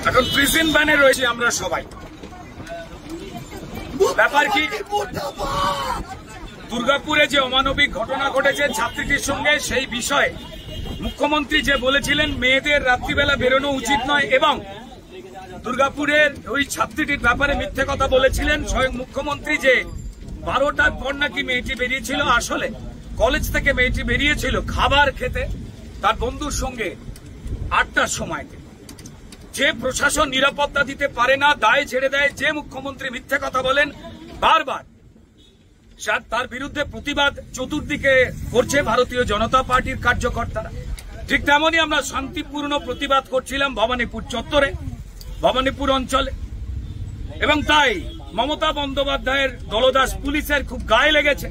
এখন প্রিজন ভ্যানে রয়েছে আমরা সবাই। ব্যাপার কি, দুর্গাপুরে যে অমানবিক ঘটনা ঘটেছে ছাত্রীটির সঙ্গে, সেই বিষয়ে মুখ্যমন্ত্রী যে বলেছিলেন মেয়েদের রাত্রিবেলা বেরোনো উচিত নয় এবং দুর্গাপুরের ওই ছাত্রীটির ব্যাপারে মিথ্যে কথা বলেছিলেন স্বয়ং মুখ্যমন্ত্রী যে 12টার পর নাকি মেয়েটি বেরিয়েছিল। আসলে কলেজ থেকে মেয়েটি বেরিয়েছিল খাবার খেতে তার বন্ধুর সঙ্গে 8টার সময়তে। যে প্রশাসন নিরাপত্তা দিতে পারে না, দায় ছেড়ে দেয়, যে মুখ্যমন্ত্রী মিথ্যে কথা বলেন বারবার, তার বিরুদ্ধে প্রতিবাদ চতুর্দিকে করছে ভারতীয় জনতা পার্টির কার্যকর্তারা। ঠিক তেমনই আমরা শান্তিপূর্ণ প্রতিবাদ করছিলাম ভবানীপুর চত্বরে, ভবানীপুর অঞ্চলে। এবং তাই মমতা বন্দ্যোপাধ্যায়ের দলদাস পুলিশের খুব গায়ে লেগেছে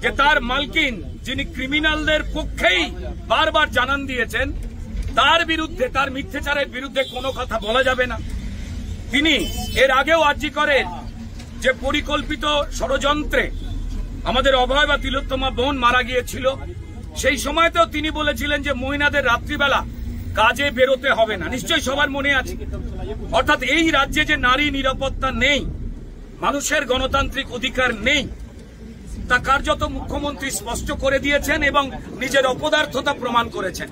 যে তার মালকিন, যিনি ক্রিমিনালদের পক্ষেই বারবার জানান দিয়েছেন, তার বিরুদ্ধে, তার মিথ্যাচারের বিরুদ্ধে কোনো কথা বলা যাবে না। তিনি এর আগেও আর্জি করেন যে পরিকল্পিত ষড়যন্ত্রে আমাদের অভয় বা তিলোত্তমা বোন মারা গিয়েছিল, সেই সময়তেও তিনি বলেছিলেন যে মহিলাদের রাত্রিবেলা কাজে বেরোতে হবে না। নিশ্চয়ই সবার মনে আছে। অর্থাৎ এই রাজ্যে যে নারী নিরাপত্তা নেই, মানুষের গণতান্ত্রিক অধিকার নেই, তা কার্যত মুখ্যমন্ত্রী স্পষ্ট করে দিয়েছেন এবং নিজের অপদার্থতা প্রমাণ করেছেন।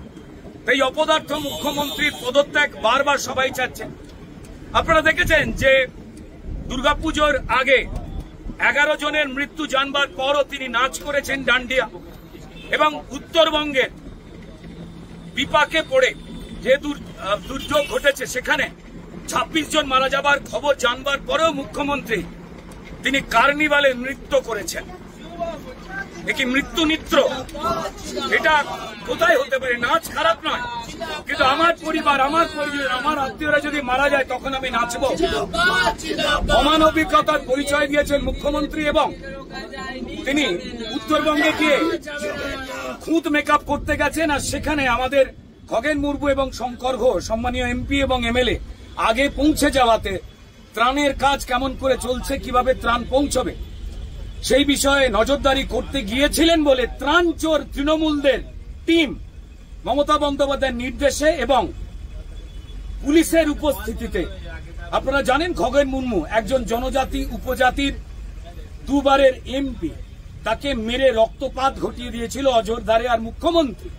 এই অপদার্থ মুখ্যমন্ত্রীর পদত্যাগ বারবার সবাই চাচ্ছেন। আপনারা দেখেছেন যে দুর্গাপুজোর আগে 11 জনের মৃত্যু জানবার পরও তিনি নাচ করেছেন ডান্ডিয়া। এবং উত্তরবঙ্গের বিপাকে পড়ে যে দুর্যোগ ঘটেছে, সেখানে 26 জন মারা যাবার খবর জানবার পরেও মুখ্যমন্ত্রী তিনি কার্নিভালে নৃত্য করেছেন। কি মৃত্যু নৃত্য, এটা কোথায় হতে পারে? নাচ খারাপ নয়, কিন্তু আমার পরিবার, আমার পরিজন, আমার আত্মীয়রা যদি মারা যায় তখন আমি নাচব? অমানবিকতার পরিচয় দিয়েছেন মুখ্যমন্ত্রী। এবং তিনি উত্তরবঙ্গে গিয়ে খুঁত মেকআপ করতে গেছেন, আর সেখানে আমাদের খগেন মুর্মু এবং শঙ্কর ঘোষ, সম্মানীয় এমপি এবং এমএলএ, আগে পৌঁছে যাওয়াতে ত্রাণের কাজ কেমন করে চলছে, কিভাবে ত্রাণ পৌঁছবে সেই বিষয়ে নজরদারি করতে গিয়েছিলেন বলে ত্রাণ চোর তৃণমূলদের টিম মমতা বন্দ্যোপাধ্যায়ের নির্দেশে এবং পুলিশের উপস্থিতিতে, আপনারা জানেন খগেন মুর্মু একজন জনজাতি উপজাতির 2 বারের এমপি, তাকে মেরে রক্তপাত ঘটিয়ে দিয়েছিল অযোধ্যারে। আর মুখ্যমন্ত্রী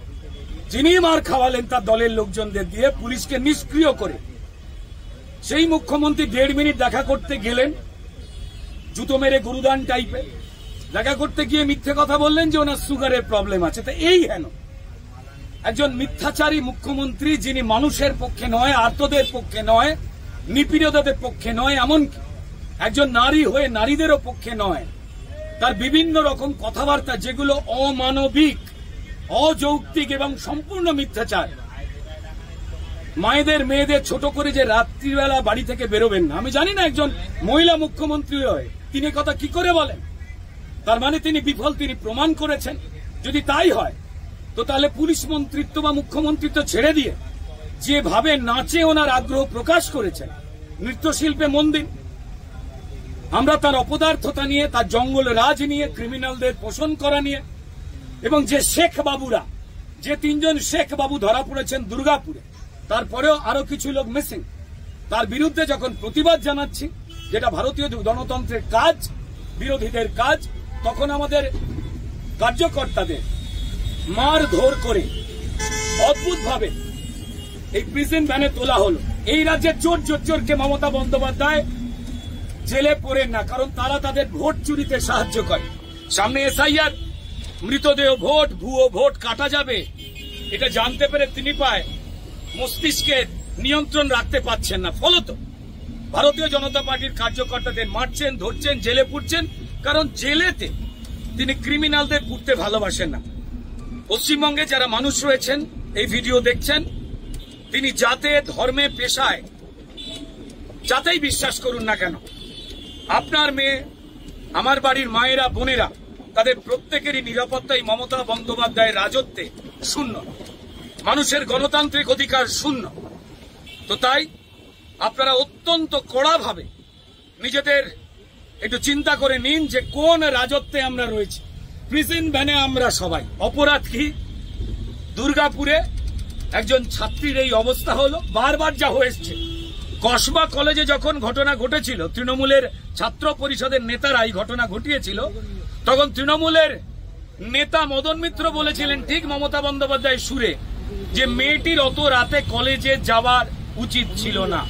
যিনি মার খাওয়ালেন তার দলের লোকজনদের দিয়ে, পুলিশকে নিষ্ক্রিয় করে, সেই মুখ্যমন্ত্রী 1.5 মিনিট দেখা করতে গেলেন, জুতো মেরে গুরুদান টাইপের দেখা করতে গিয়ে মিথ্যে কথা বললেন যে ওনার সুগারের প্রবলেম আছে। তো এই হেন একজন মিথ্যাচারী মুখ্যমন্ত্রী, যিনি মানুষের পক্ষে নয়, আর্তদের পক্ষে নয়, নিপীড়িতদের পক্ষে নয়, এমনকি একজন নারী হয়ে নারীদেরও পক্ষে নয়, তার বিভিন্ন রকম কথাবার্তা যেগুলো অমানবিক, অযৌক্তিক এবং সম্পূর্ণ মিথ্যাচার। মায়েদের, মেয়েদের ছোট করে যে রাত্রিবেলা বাড়ি থেকে বেরোবেন না, আমি জানি না একজন মহিলা মুখ্যমন্ত্রী হয়ে তিনি কথা কি করে বলেন। তার মানে তিনি বিফল, তিনি প্রমাণ করেছেন। যদি তাই হয় তো তাহলে পুলিশ মন্ত্রিত্ব বা মুখ্যমন্ত্রিত্ব ছেড়ে দিয়ে যেভাবে নাচে ওনার আগ্রহ প্রকাশ করেছেন, নৃত্যশিল্পে মন দিন। আমরা তার অপদার্থতা নিয়ে, তার জঙ্গল রাজ নিয়ে, ক্রিমিনালদের পোষণ করা নিয়ে, এবং যে শেখ বাবুরা, যে 3 জন শেখ বাবু ধরা পড়েছেন দুর্গাপুরে, তারপরেও আরো কিছু লোক মিসিং, তার বিরুদ্ধে যখন প্রতিবাদ জানাচ্ছি, যেটা ভারতীয় গণতন্ত্রের কাজ, বিরোধীদের কাজ, তখন আমাদের কার্যকর্তাদের মারধর করে অদ্ভুতভাবে এই প্রিজন ভ্যানে তোলা হলো। এই রাজ্যের চোর জোচ্চোরকে মমতা বন্দ্যোপাধ্যায় জেলে পড়েন না, কারণ তারা তাদের ভোট চুরিতে সাহায্য করে। সামনে এসআইআর, মৃতদেহ ভোট, ভুয়ো ভোট কাটা যাবে, এটা জানতে পেরে তিনি পায় মস্তিষ্কের নিয়ন্ত্রণ রাখতে পারছেন না। ফলত ভারতীয় জনতা পার্টির কার্যকর্তাদের মারছেন, ধরছেন, জেলে পুরছেন, কারণ জেলেতে তিনি ক্রিমিনালদের পুড়তে ভালোবাসেন না। পশ্চিমবঙ্গে যারা মানুষ রয়েছেন, এই ভিডিও দেখছেন, তিনি জাতে, ধর্মে, পেশায় যাতেই বিশ্বাস করুন না কেন, আপনার মেয়ে, আমার বাড়ির মায়েরা, বোনেরা, তাদের প্রত্যেকেরই নিরাপত্তাই মমতা বন্দ্যোপাধ্যায়ের রাজত্বে শূন্য, মানুষের গণতান্ত্রিক অধিকার শূন্য। তো তাই আপনারা অত্যন্ত কড়াভাবে নিজেদের একটু চিন্তা করে নিন যে কোন রাজত্বে আমরা রয়েছি। প্রিজন ভ্যানে আমরা সবাই। অপরাধ কি? দুর্গাপুরে একজন ছাত্রীর এই অবস্থা হলো, বারবার যা হয়েছে কসবা কলেজে যখন ঘটনা ঘটেছিল, তৃণমূলের ছাত্র পরিষদের নেতারা এই ঘটনা ঘটিয়েছিল, তখন তৃণমূলের নেতা মদন মিত্র বলেছিলেন ঠিক মমতা বন্দ্যোপাধ্যায়ের সুরে যে মেয়েটির অত রাতে কলেজে যাওয়ার উচিত ছিল না।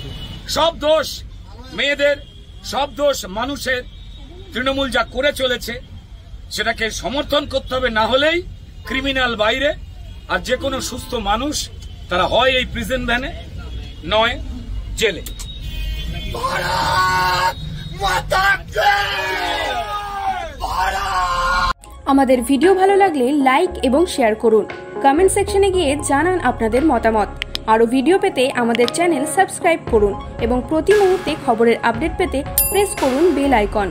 সব দোষ মেয়েদের, সব দোষ মানুষের। তৃণমূল যা করে চলেছে সেটাকে সমর্থন করতে হবে, না হলেই ক্রিমিনাল বাইরে, আর যে কোনো সুস্থ মানুষ তারা হয় এই প্রিজন ভ্যানে, নয় জেলে। আমাদের ভিডিও ভালো লাগলে লাইক এবং শেয়ার করুন। কমেন্ট সেকশনে গিয়ে জানান আপনাদের মতামত। আরও ভিডিও পেতে আমাদের চ্যানেল সাবস্ক্রাইব করুন এবং প্রতি মুহূর্তে খবরের আপডেট পেতে প্রেস করুন বেল আইকন।